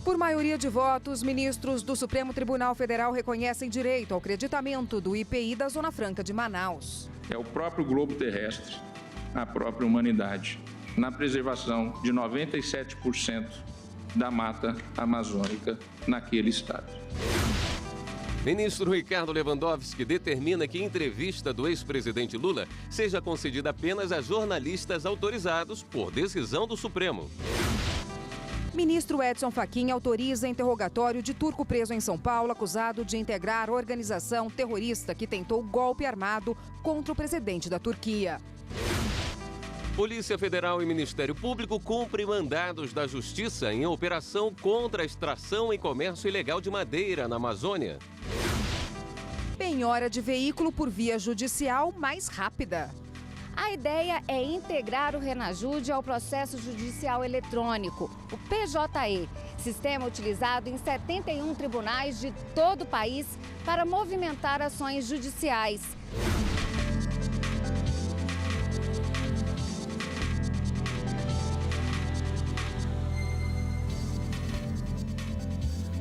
Por maioria de votos, ministros do Supremo Tribunal Federal reconhecem direito ao creditamento do IPI da Zona Franca de Manaus. É o próprio globo terrestre, a própria humanidade, na preservação de 97% da mata amazônica naquele estado. Ministro Ricardo Lewandowski determina que entrevista do ex-presidente Lula seja concedida apenas a jornalistas autorizados por decisão do Supremo. Ministro Edson Fachin autoriza interrogatório de turco preso em São Paulo, acusado de integrar organização terrorista que tentou golpe armado contra o presidente da Turquia. Polícia Federal e Ministério Público cumprem mandados da Justiça em operação contra a extração e comércio ilegal de madeira na Amazônia. Penhora de veículo por via judicial mais rápida. A ideia é integrar o Renajude ao processo judicial eletrônico, o PJE, sistema utilizado em 71 tribunais de todo o país para movimentar ações judiciais.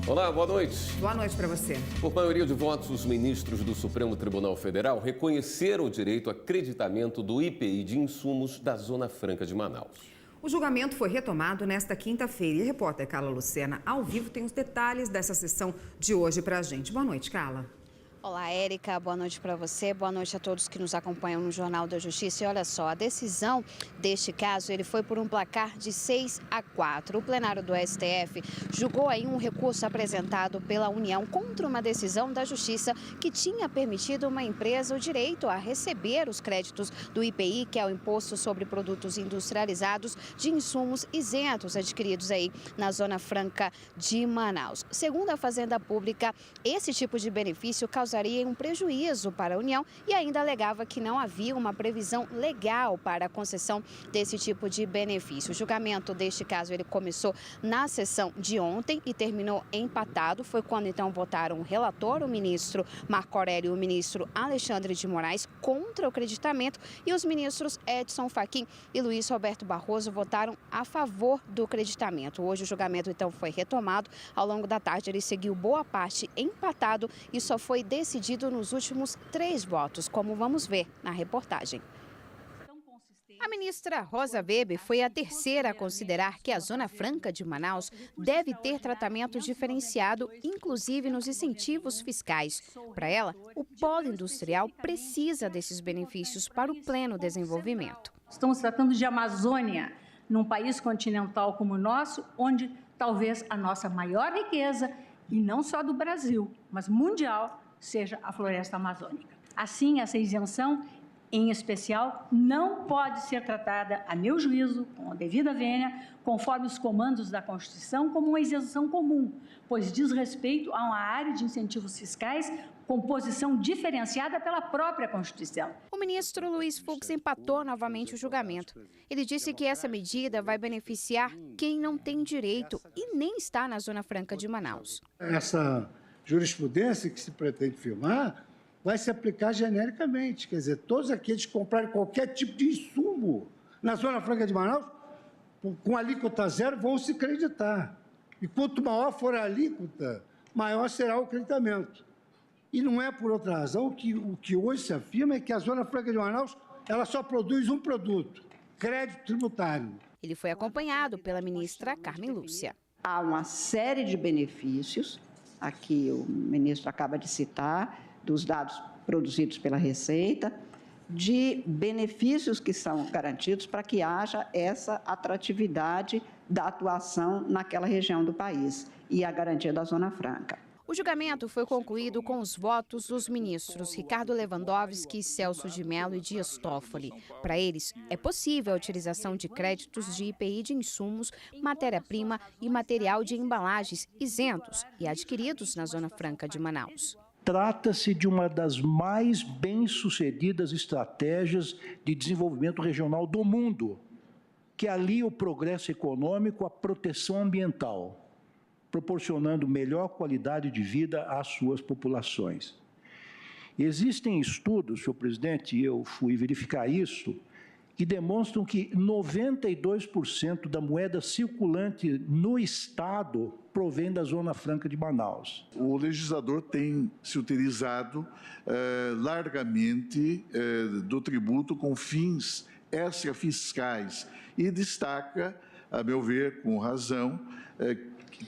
Olá, boa noite. Boa noite para você. Por maioria de votos, os ministros do Supremo Tribunal Federal reconheceram o direito a creditamento do IPI de insumos da Zona Franca de Manaus. O julgamento foi retomado nesta quinta-feira e a repórter Carla Lucena, ao vivo, tem os detalhes dessa sessão de hoje para a gente. Boa noite, Carla. Olá, Érica. Boa noite para você. Boa noite a todos que nos acompanham no Jornal da Justiça. E olha só, a decisão deste caso ele foi por um placar de 6-4. O plenário do STF julgou aí um recurso apresentado pela União contra uma decisão da Justiça que tinha permitido uma empresa o direito a receber os créditos do IPI, que é o Imposto sobre Produtos Industrializados de insumos isentos adquiridos aí na Zona Franca de Manaus. Segundo a Fazenda Pública, esse tipo de benefício causaria um prejuízo para a União e ainda alegava que não havia uma previsão legal para a concessão desse tipo de benefício. O julgamento deste caso ele começou na sessão de ontem e terminou empatado. Foi quando então votaram o relator, o ministro Marco Aurélio e o ministro Alexandre de Moraes contra o creditamento e os ministros Edson Fachin e Luiz Roberto Barroso votaram a favor do creditamento. Hoje o julgamento então foi retomado. Ao longo da tarde ele seguiu boa parte empatado e só foi decidido nos últimos 3 votos, como vamos ver na reportagem. A ministra Rosa Weber foi a terceira a considerar que a Zona Franca de Manaus deve ter tratamento diferenciado, inclusive nos incentivos fiscais. Para ela, o polo industrial precisa desses benefícios para o pleno desenvolvimento. Estamos tratando de Amazônia, num país continental como o nosso, onde talvez a nossa maior riqueza, e não só do Brasil, mas mundial, seja a floresta amazônica. Assim, essa isenção, em especial, não pode ser tratada, a meu juízo, com a devida vênia, conforme os comandos da Constituição, como uma isenção comum, pois diz respeito a uma área de incentivos fiscais com posição diferenciada pela própria Constituição. O ministro Luiz Fux empatou novamente o julgamento. Ele disse que essa medida vai beneficiar quem não tem direito e nem está na Zona Franca de Manaus. Essa jurisprudência que se pretende firmar vai se aplicar genericamente, quer dizer, todos aqueles que comprarem qualquer tipo de insumo na Zona Franca de Manaus, com alíquota zero, vão se creditar. E quanto maior for a alíquota, maior será o creditamento. E não é por outra razão que o que hoje se afirma é que a Zona Franca de Manaus ela só produz um produto, crédito tributário. Ele foi acompanhado pela ministra Carmen Lúcia. Há uma série de benefícios, aqui o ministro acaba de citar, dos dados produzidos pela Receita, de benefícios que são garantidos para que haja essa atratividade da atuação naquela região do país e a garantia da Zona Franca. O julgamento foi concluído com os votos dos ministros Ricardo Lewandowski, Celso de Mello e Dias Toffoli. Para eles, é possível a utilização de créditos de IPI de insumos, matéria-prima e material de embalagens isentos e adquiridos na Zona Franca de Manaus. Trata-se de uma das mais bem-sucedidas estratégias de desenvolvimento regional do mundo, que alia o progresso econômico à proteção ambiental, proporcionando melhor qualidade de vida às suas populações. Existem estudos, senhor presidente, e eu fui verificar isso, que demonstram que 92% da moeda circulante no Estado provém da Zona Franca de Manaus. O legislador tem se utilizado largamente do tributo com fins extrafiscais e destaca, a meu ver, com razão,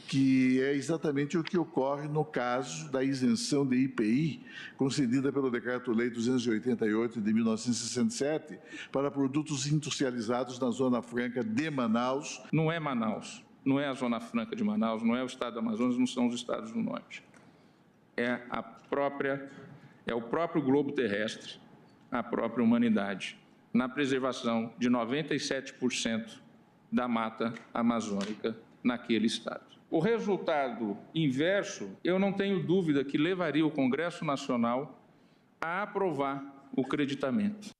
que é exatamente o que ocorre no caso da isenção de IPI, concedida pelo Decreto-Lei 288 de 1967, para produtos industrializados na Zona Franca de Manaus. Não é Manaus, não é a Zona Franca de Manaus, não é o Estado do Amazonas, não são os estados do Norte. É o próprio globo terrestre, a própria humanidade, na preservação de 97% da mata amazônica naquele estado. O resultado inverso, eu não tenho dúvida que levaria o Congresso Nacional a aprovar o creditamento.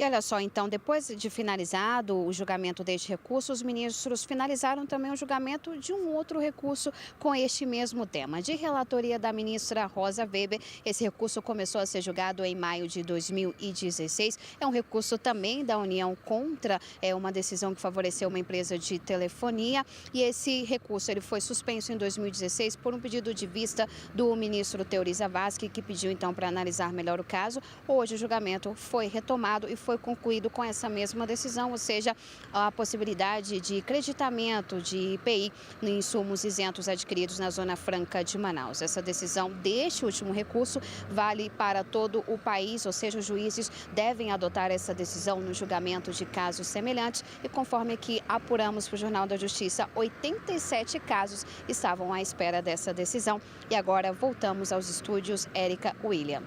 E olha só, então, depois de finalizado o julgamento deste recurso, os ministros finalizaram também o julgamento de um outro recurso com este mesmo tema. De relatoria da ministra Rosa Weber, esse recurso começou a ser julgado em maio de 2016. É um recurso também da União contra uma decisão que favoreceu uma empresa de telefonia. E esse recurso ele foi suspenso em 2016 por um pedido de vista do ministro Teori Zavascki, que pediu então para analisar melhor o caso. Hoje o julgamento foi retomado e foi concluído com essa mesma decisão, ou seja, a possibilidade de creditamento de IPI em insumos isentos adquiridos na Zona Franca de Manaus. Essa decisão deste último recurso vale para todo o país, ou seja, os juízes devem adotar essa decisão no julgamento de casos semelhantes e conforme que apuramos para o Jornal da Justiça, 87 casos estavam à espera dessa decisão. E agora voltamos aos estúdios, Érica William.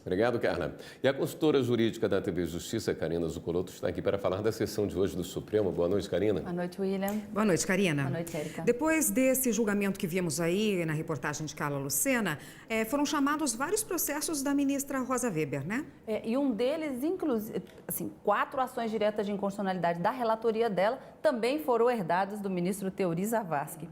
Obrigado, Carla. E a consultora jurídica da TV Justiça, Karina Zuccolotto, está aqui para falar da sessão de hoje do Supremo. Boa noite, Karina. Boa noite, William. Boa noite, Karina. Boa noite, Érica. Depois desse julgamento que vimos aí na reportagem de Carla Lucena, foram chamados vários processos da ministra Rosa Weber, né? E um deles, inclusive, 4 ações diretas de inconstitucionalidade da relatoria dela também foram herdadas do ministro Teori Zavascki.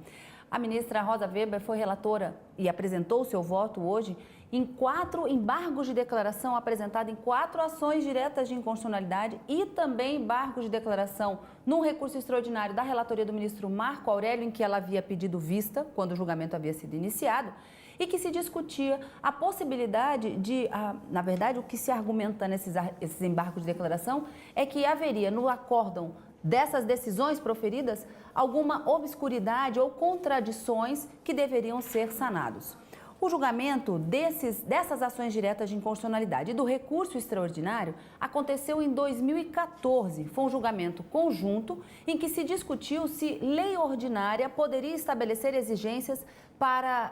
A ministra Rosa Weber foi relatora e apresentou o seu voto hoje em 4 embargos de declaração apresentados em 4 ações diretas de inconstitucionalidade e também embargos de declaração num recurso extraordinário da relatoria do ministro Marco Aurélio, em que ela havia pedido vista quando o julgamento havia sido iniciado, e que se discutia a possibilidade de, na verdade, o que se argumenta nesses embargos de declaração é que haveria no acórdão dessas decisões proferidas alguma obscuridade ou contradições que deveriam ser sanados. O julgamento dessas ações diretas de inconstitucionalidade e do recurso extraordinário aconteceu em 2014. Foi um julgamento conjunto em que se discutiu se lei ordinária poderia estabelecer exigências para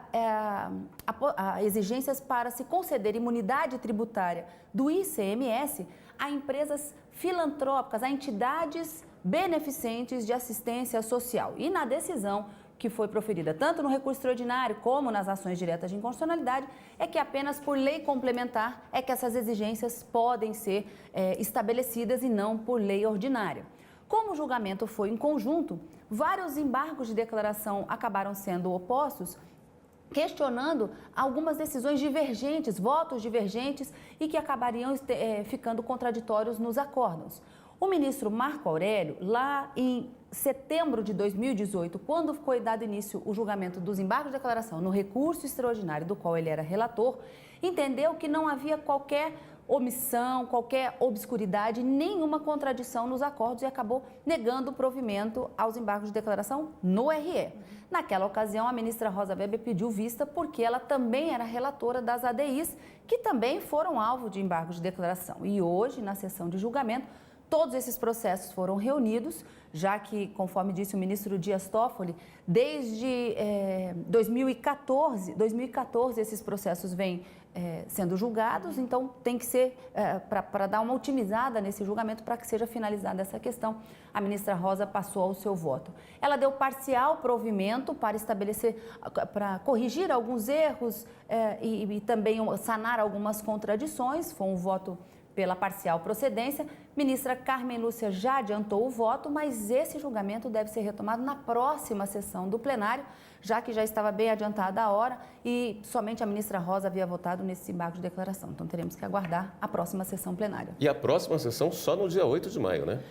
se conceder imunidade tributária do ICMS a empresas filantrópicas, a entidades beneficentes de assistência social. E na decisão que foi proferida tanto no recurso extraordinário como nas ações diretas de inconstitucionalidade, é que apenas por lei complementar é que essas exigências podem ser estabelecidas e não por lei ordinária. Como o julgamento foi em conjunto, vários embargos de declaração acabaram sendo opostos, questionando algumas decisões divergentes, votos divergentes e que acabariam ficando contraditórios nos acórdãos. O ministro Marco Aurélio, lá em setembro de 2018, quando foi dado início o julgamento dos embargos de declaração no recurso extraordinário do qual ele era relator, entendeu que não havia qualquer omissão, qualquer obscuridade, nenhuma contradição nos acordos e acabou negando o provimento aos embargos de declaração no RE. Naquela ocasião, a ministra Rosa Weber pediu vista porque ela também era relatora das ADIs, que também foram alvo de embargos de declaração. E hoje, na sessão de julgamento, todos esses processos foram reunidos, já que, conforme disse o ministro Dias Toffoli, desde 2014 esses processos vêm sendo julgados, então tem que ser, para dar uma otimizada nesse julgamento, para que seja finalizada essa questão, a ministra Rosa passou ao seu voto. Ela deu parcial provimento para estabelecer, para corrigir alguns erros e também sanar algumas contradições, foi um voto pela parcial procedência. Ministra Carmen Lúcia já adiantou o voto, mas esse julgamento deve ser retomado na próxima sessão do plenário, já que já estava bem adiantada a hora e somente a ministra Rosa havia votado nesse embargo de declaração. Então teremos que aguardar a próxima sessão plenária. E a próxima sessão só no dia 8 de maio, né?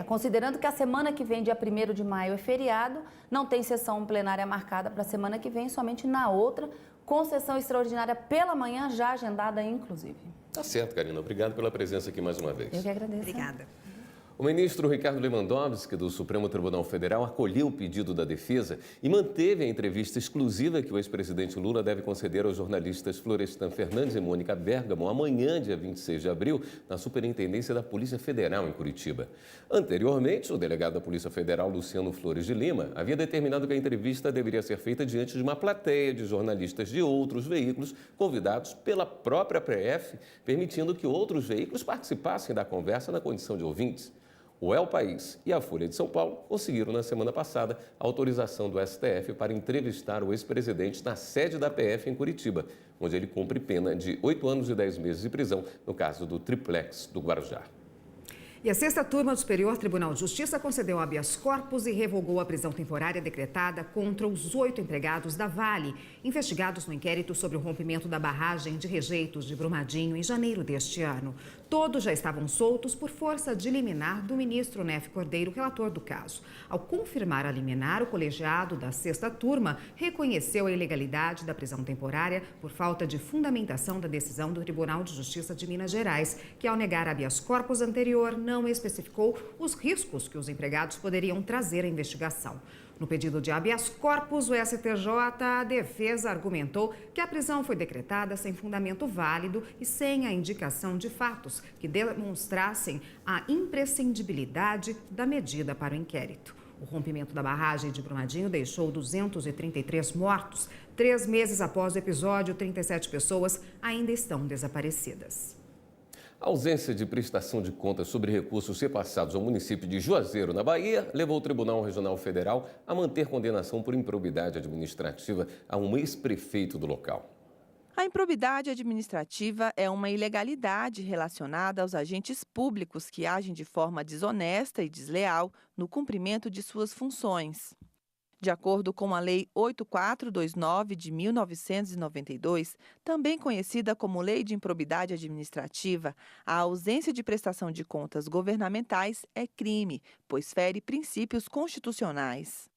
Considerando que a semana que vem, dia 1º de maio, é feriado, não tem sessão plenária marcada para a semana que vem, somente na outra, com sessão extraordinária pela manhã, já agendada inclusive. Tá certo, Karina. Obrigado pela presença aqui mais uma vez. Eu que agradeço. Obrigada. O ministro Ricardo Lewandowski, do Supremo Tribunal Federal, acolheu o pedido da defesa e manteve a entrevista exclusiva que o ex-presidente Lula deve conceder aos jornalistas Florestan Fernandes e Mônica Bergamo amanhã, dia 26 de abril, na Superintendência da Polícia Federal, em Curitiba. Anteriormente, o delegado da Polícia Federal, Luciano Flores de Lima, havia determinado que a entrevista deveria ser feita diante de uma plateia de jornalistas de outros veículos convidados pela própria PF, permitindo que outros veículos participassem da conversa na condição de ouvintes. O El País e a Folha de São Paulo conseguiram, na semana passada, a autorização do STF para entrevistar o ex-presidente na sede da PF em Curitiba, onde ele cumpre pena de 8 anos e 10 meses de prisão, no caso do triplex do Guarujá. E a 6ª Turma do Superior Tribunal de Justiça concedeu habeas corpus e revogou a prisão temporária decretada contra os 8 empregados da Vale, investigados no inquérito sobre o rompimento da barragem de rejeitos de Brumadinho em janeiro deste ano. Todos já estavam soltos por força de liminar do ministro Nefe Cordeiro, relator do caso. Ao confirmar a liminar, o colegiado da 6ª Turma reconheceu a ilegalidade da prisão temporária por falta de fundamentação da decisão do Tribunal de Justiça de Minas Gerais, que, ao negar habeas corpus anterior, não especificou os riscos que os empregados poderiam trazer à investigação. No pedido de habeas corpus, o STJ, a defesa argumentou que a prisão foi decretada sem fundamento válido e sem a indicação de fatos que demonstrassem a imprescindibilidade da medida para o inquérito. O rompimento da barragem de Brumadinho deixou 233 mortos. 3 meses após o episódio, 37 pessoas ainda estão desaparecidas. A ausência de prestação de contas sobre recursos repassados ao município de Juazeiro, na Bahia, levou o Tribunal Regional Federal a manter condenação por improbidade administrativa a um ex-prefeito do local. A improbidade administrativa é uma ilegalidade relacionada aos agentes públicos que agem de forma desonesta e desleal no cumprimento de suas funções. De acordo com a Lei 8429 de 1992, também conhecida como Lei de Improbidade Administrativa, a ausência de prestação de contas governamentais é crime, pois fere princípios constitucionais.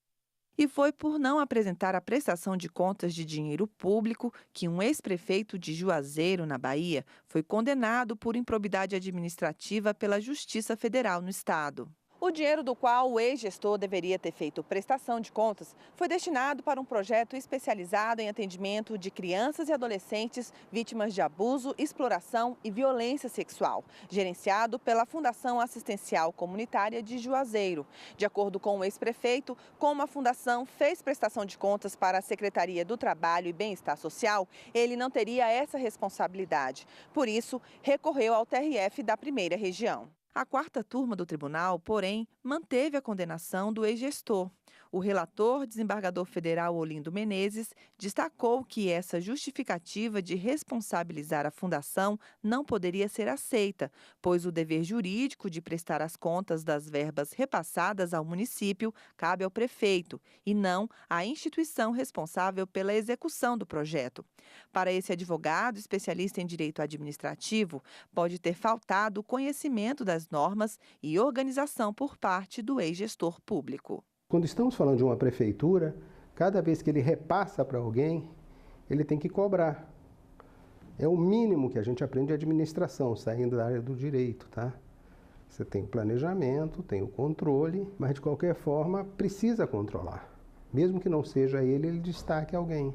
E foi por não apresentar a prestação de contas de dinheiro público que um ex-prefeito de Juazeiro, na Bahia, foi condenado por improbidade administrativa pela Justiça Federal no estado. O dinheiro do qual o ex-gestor deveria ter feito prestação de contas foi destinado para um projeto especializado em atendimento de crianças e adolescentes vítimas de abuso, exploração e violência sexual, gerenciado pela Fundação Assistencial Comunitária de Juazeiro. De acordo com o ex-prefeito, como a fundação fez prestação de contas para a Secretaria do Trabalho e Bem-Estar Social, ele não teria essa responsabilidade. Por isso, recorreu ao TRF da Primeira Região. A 4ª Turma do tribunal, porém, manteve a condenação do ex-gestor. O relator, desembargador federal Olindo Menezes, destacou que essa justificativa de responsabilizar a fundação não poderia ser aceita, pois o dever jurídico de prestar as contas das verbas repassadas ao município cabe ao prefeito e não à instituição responsável pela execução do projeto. Para esse advogado, especialista em direito administrativo, pode ter faltado conhecimento das normas e organização por parte do ex-gestor público. Quando estamos falando de uma prefeitura, cada vez que ele repassa para alguém, ele tem que cobrar. É o mínimo que a gente aprende de administração, saindo da área do direito, tá? Você tem o planejamento, tem o controle, mas de qualquer forma precisa controlar. Mesmo que não seja ele destaque alguém.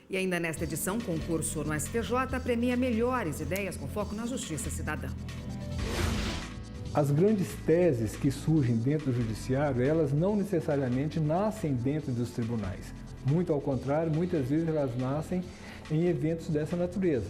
E ainda nesta edição, concurso no STJ premia melhores ideias com foco na justiça cidadã. As grandes teses que surgem dentro do judiciário, elas não necessariamente nascem dentro dos tribunais. Muito ao contrário, muitas vezes elas nascem em eventos dessa natureza.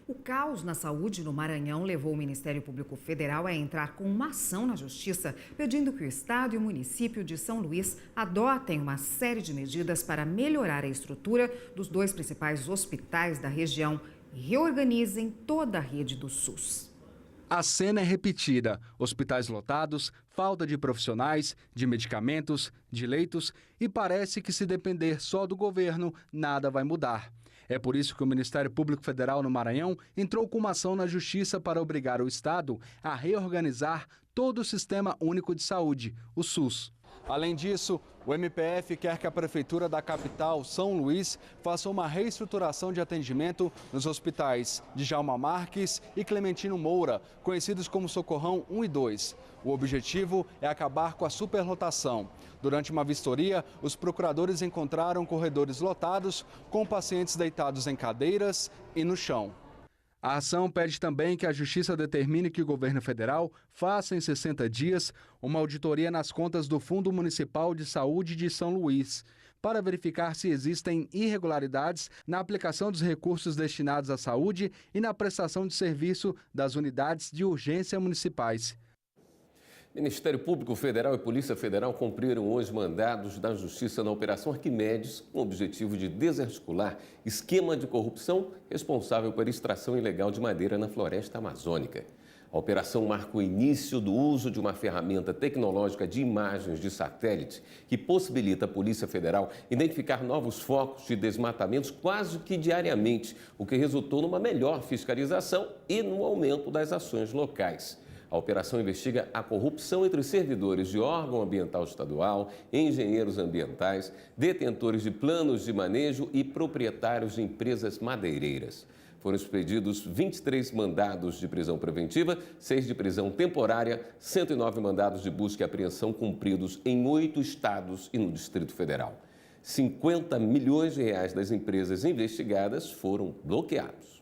O caos na saúde no Maranhão levou o Ministério Público Federal a entrar com uma ação na Justiça, pedindo que o Estado e o município de São Luís adotem uma série de medidas para melhorar a estrutura dos 2 principais hospitais da região e reorganizem toda a rede do SUS. A cena é repetida: hospitais lotados, falta de profissionais, de medicamentos, de leitos, e parece que, se depender só do governo, nada vai mudar. É por isso que o Ministério Público Federal no Maranhão entrou com uma ação na Justiça para obrigar o Estado a reorganizar todo o Sistema Único de Saúde, o SUS. Além disso, o MPF quer que a Prefeitura da capital, São Luís, faça uma reestruturação de atendimento nos hospitais Djalma Marques e Clementino Moura, conhecidos como Socorrão 1 e 2. O objetivo é acabar com a superlotação. Durante uma vistoria, os procuradores encontraram corredores lotados, com pacientes deitados em cadeiras e no chão. A ação pede também que a Justiça determine que o governo federal faça em 60 dias uma auditoria nas contas do Fundo Municipal de Saúde de São Luís, para verificar se existem irregularidades na aplicação dos recursos destinados à saúde e na prestação de serviço das unidades de urgência municipais. Ministério Público Federal e Polícia Federal cumpriram hoje mandados da Justiça na Operação Arquimedes, com o objetivo de desarticular esquema de corrupção responsável pela extração ilegal de madeira na floresta amazônica. A operação marca o início do uso de uma ferramenta tecnológica de imagens de satélite que possibilita a Polícia Federal identificar novos focos de desmatamentos quase que diariamente, o que resultou numa melhor fiscalização e no aumento das ações locais. A operação investiga a corrupção entre servidores de órgão ambiental estadual, engenheiros ambientais, detentores de planos de manejo e proprietários de empresas madeireiras. Foram expedidos 23 mandados de prisão preventiva, 6 de prisão temporária, 109 mandados de busca e apreensão cumpridos em 8 estados e no Distrito Federal. 50 milhões de reais das empresas investigadas foram bloqueados.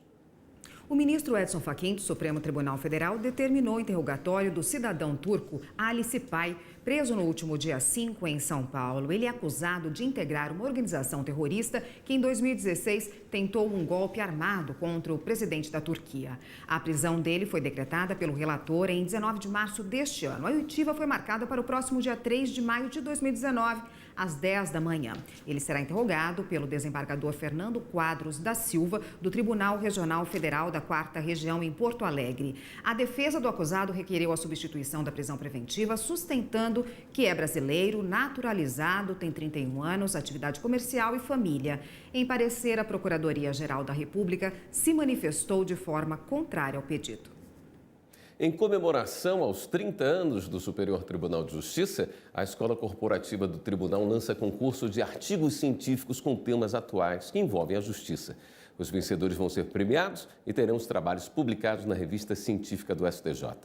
O ministro Edson Fachin, do Supremo Tribunal Federal, determinou o interrogatório do cidadão turco Ali Sipay, preso no último dia 5 em São Paulo. Ele é acusado de integrar uma organização terrorista que, em 2016, tentou um golpe armado contra o presidente da Turquia. A prisão dele foi decretada pelo relator em 19 de março deste ano. A oitiva foi marcada para o próximo dia 3 de maio de 2019, às 10 da manhã. Ele será interrogado pelo desembargador Fernando Quadros da Silva, do Tribunal Regional Federal da 4ª Região em Porto Alegre. A defesa do acusado requereu a substituição da prisão preventiva, sustentando que é brasileiro, naturalizado, tem 31 anos, atividade comercial e família. Em parecer, a Procuradoria-Geral da República se manifestou de forma contrária ao pedido. Em comemoração aos 30 anos do Superior Tribunal de Justiça, a Escola Corporativa do Tribunal lança concurso de artigos científicos com temas atuais que envolvem a justiça. Os vencedores vão ser premiados e terão os trabalhos publicados na revista científica do STJ.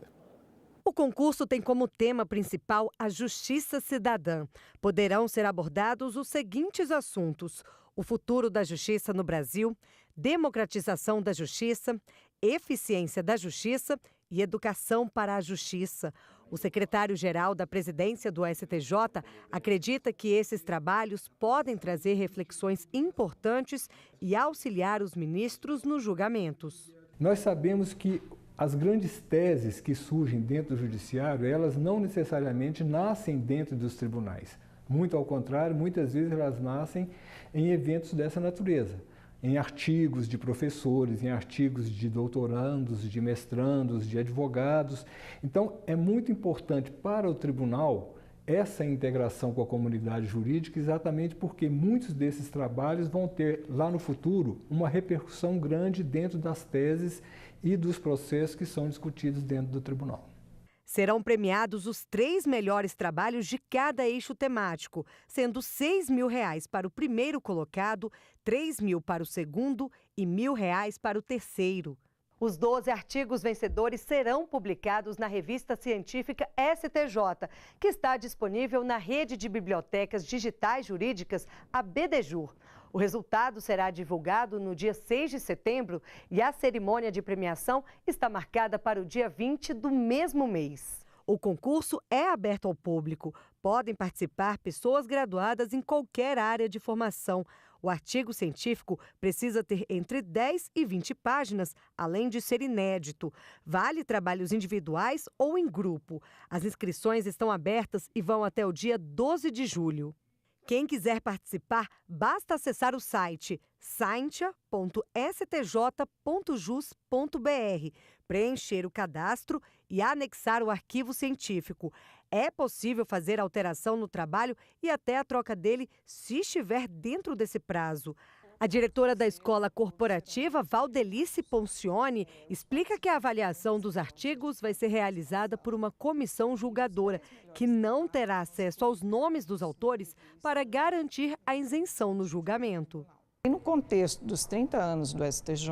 O concurso tem como tema principal a justiça cidadã. Poderão ser abordados os seguintes assuntos: o futuro da justiça no Brasil, democratização da justiça, eficiência da justiça e educação para a justiça. O secretário-geral da presidência do STJ acredita que esses trabalhos podem trazer reflexões importantes e auxiliar os ministros nos julgamentos. Nós sabemos que as grandes teses que surgem dentro do judiciário, elas não necessariamente nascem dentro dos tribunais. Muito ao contrário, muitas vezes elas nascem em eventos dessa natureza. Em artigos de professores, em artigos de doutorandos, de mestrandos, de advogados. Então, é muito importante para o tribunal essa integração com a comunidade jurídica, exatamente porque muitos desses trabalhos vão ter, lá no futuro, uma repercussão grande dentro das teses e dos processos que são discutidos dentro do tribunal. Serão premiados os 3 melhores trabalhos de cada eixo temático, sendo R$ 6.000 para o primeiro colocado, R$ 3.000 para o segundo e R$ 1.000 para o terceiro. Os 12 artigos vencedores serão publicados na revista científica STJ, que está disponível na rede de bibliotecas digitais jurídicas, a BDJUR. O resultado será divulgado no dia 6 de setembro e a cerimônia de premiação está marcada para o dia 20 do mesmo mês. O concurso é aberto ao público. Podem participar pessoas graduadas em qualquer área de formação. O artigo científico precisa ter entre 10 e 20 páginas, além de ser inédito. Vale trabalhos individuais ou em grupo. As inscrições estão abertas e vão até o dia 12 de julho. Quem quiser participar, basta acessar o site scientia.stj.jus.br, preencher o cadastro e anexar o arquivo científico. É possível fazer alteração no trabalho e até a troca dele se estiver dentro desse prazo. A diretora da Escola Corporativa, Valdelice Poncione, explica que a avaliação dos artigos vai ser realizada por uma comissão julgadora, que não terá acesso aos nomes dos autores para garantir a isenção no julgamento. No contexto dos 30 anos do STJ,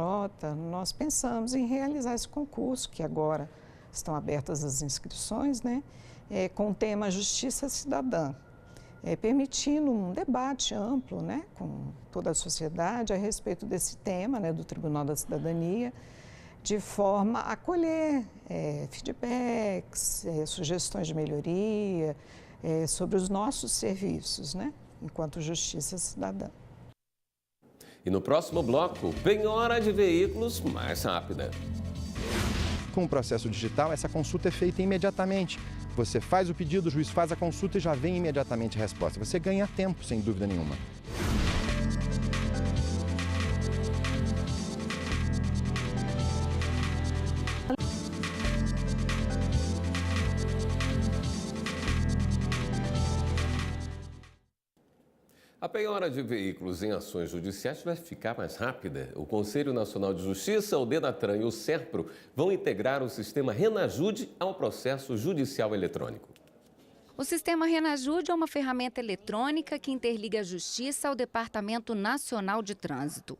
nós pensamos em realizar esse concurso, que agora estão abertas as inscrições, com o tema Justiça Cidadã. Permitindo um debate amplo, com toda a sociedade a respeito desse tema, do Tribunal da Cidadania, de forma a acolher feedbacks, sugestões de melhoria sobre os nossos serviços, enquanto Justiça Cidadã. E no próximo bloco, penhora de veículos mais rápida. Com o processo digital, essa consulta é feita imediatamente. Você faz o pedido, o juiz faz a consulta e já vem imediatamente a resposta. Você ganha tempo, sem dúvida nenhuma. A penhora de veículos em ações judiciais vai ficar mais rápida. O Conselho Nacional de Justiça, o Denatran e o Serpro vão integrar o sistema Renajude ao processo judicial eletrônico. O sistema Renajude é uma ferramenta eletrônica que interliga a Justiça ao Departamento Nacional de Trânsito.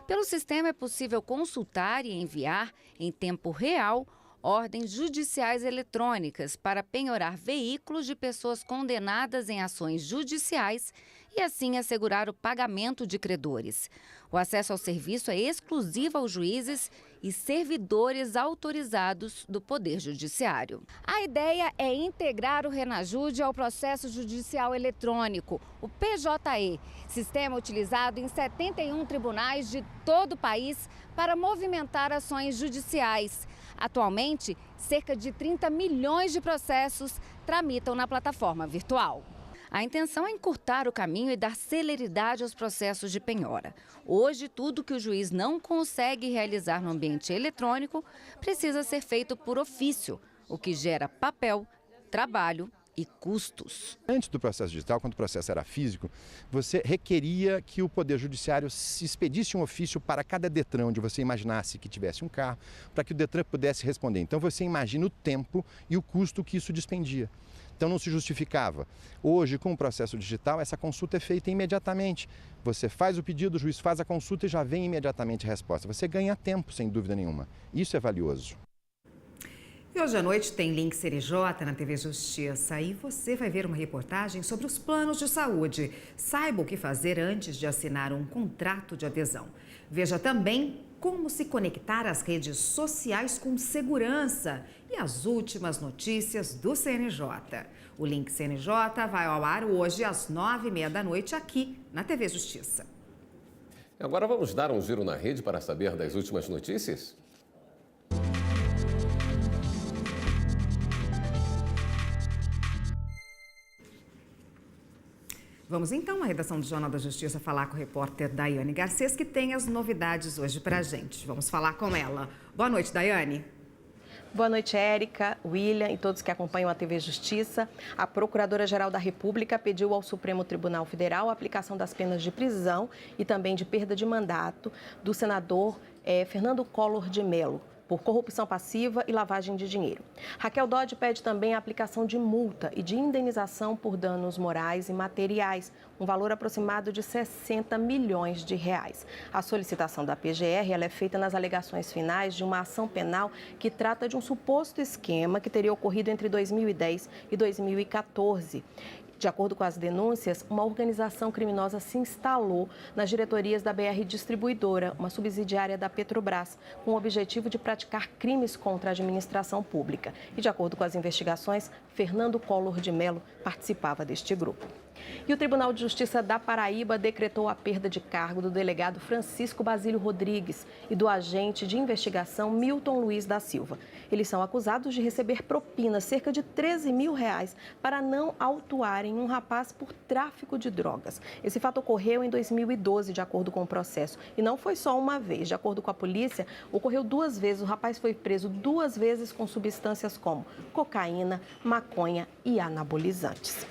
Pelo sistema é possível consultar e enviar, em tempo real, ordens judiciais eletrônicas para penhorar veículos de pessoas condenadas em ações judiciais e assim assegurar o pagamento de credores. O acesso ao serviço é exclusivo aos juízes e servidores autorizados do Poder Judiciário. A ideia é integrar o Renajude ao processo judicial eletrônico, o PJE, sistema utilizado em 71 tribunais de todo o país para movimentar ações judiciais. Atualmente, cerca de 30 milhões de processos tramitam na plataforma virtual. A intenção é encurtar o caminho e dar celeridade aos processos de penhora. Hoje, tudo que o juiz não consegue realizar no ambiente eletrônico precisa ser feito por ofício, o que gera papel, trabalho e custos. Antes do processo digital, quando o processo era físico, você requeria que o Poder Judiciário se expedisse um ofício para cada Detran, onde você imaginasse que tivesse um carro, para que o Detran pudesse responder. Então você imagina o tempo e o custo que isso dispendia. Então não se justificava. Hoje, com o processo digital, essa consulta é feita imediatamente. Você faz o pedido, o juiz faz a consulta e já vem imediatamente a resposta. Você ganha tempo, sem dúvida nenhuma. Isso é valioso. E hoje à noite tem Link CNJ na TV Justiça e você vai ver uma reportagem sobre os planos de saúde. Saiba o que fazer antes de assinar um contrato de adesão. Veja também como se conectar às redes sociais com segurança e as últimas notícias do CNJ. O Link CNJ vai ao ar hoje às 9h30 da noite aqui na TV Justiça. Agora vamos dar um giro na rede para saber das últimas notícias? Vamos então à redação do Jornal da Justiça falar com o repórter Daiane Garcês, que tem as novidades hoje pra gente. Vamos falar com ela. Boa noite, Daiane. Boa noite, Érica, William e todos que acompanham a TV Justiça. A Procuradora-Geral da República pediu ao Supremo Tribunal Federal a aplicação das penas de prisão e também de perda de mandato do senador Fernando Collor de Mello, por corrupção passiva e lavagem de dinheiro. Raquel Dodge pede também a aplicação de multa e de indenização por danos morais e materiais, um valor aproximado de 60 milhões de reais. A solicitação da PGR ela é feita nas alegações finais de uma ação penal que trata de um suposto esquema que teria ocorrido entre 2010 e 2014. De acordo com as denúncias, uma organização criminosa se instalou nas diretorias da BR Distribuidora, uma subsidiária da Petrobras, com o objetivo de praticar crimes contra a administração pública. E de acordo com as investigações, Fernando Collor de Mello participava deste grupo. E o Tribunal de Justiça da Paraíba decretou a perda de cargo do delegado Francisco Basílio Rodrigues e do agente de investigação Milton Luiz da Silva. Eles são acusados de receber propina, cerca de R$13 mil, para não autuarem um rapaz por tráfico de drogas. Esse fato ocorreu em 2012, de acordo com o processo. E não foi só uma vez. De acordo com a polícia, ocorreu 2 vezes. O rapaz foi preso 2 vezes com substâncias como cocaína, maconha e anabolizantes.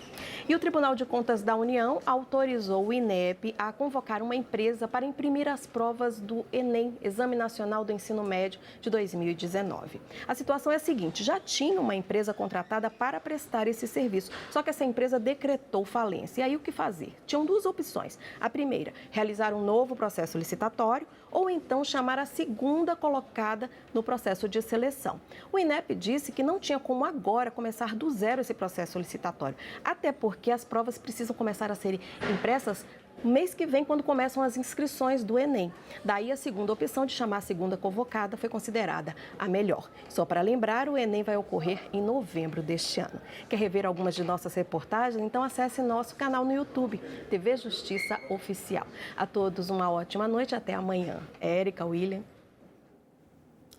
E o Tribunal de Contas da União autorizou o INEP a convocar uma empresa para imprimir as provas do Enem, Exame Nacional do Ensino Médio de 2019. A situação é a seguinte: já tinha uma empresa contratada para prestar esse serviço, só que essa empresa decretou falência. E aí o que fazer? Tinham 2 opções. A primeira, realizar um novo processo licitatório ou então chamar a segunda colocada no processo de seleção. O INEP disse que não tinha como agora começar do zero esse processo licitatório, até porque as provas precisam começar a serem impressas no mês que vem, quando começam as inscrições do Enem. Daí, a segunda opção de chamar a segunda convocada foi considerada a melhor. Só para lembrar, o Enem vai ocorrer em novembro deste ano. Quer rever algumas de nossas reportagens? Então acesse nosso canal no YouTube, TV Justiça Oficial. A todos uma ótima noite, até amanhã. Érica, William.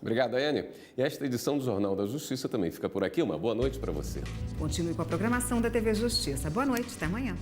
Obrigado, Ayane. E esta edição do Jornal da Justiça também fica por aqui. Uma boa noite para você. Continue com a programação da TV Justiça. Boa noite, até amanhã.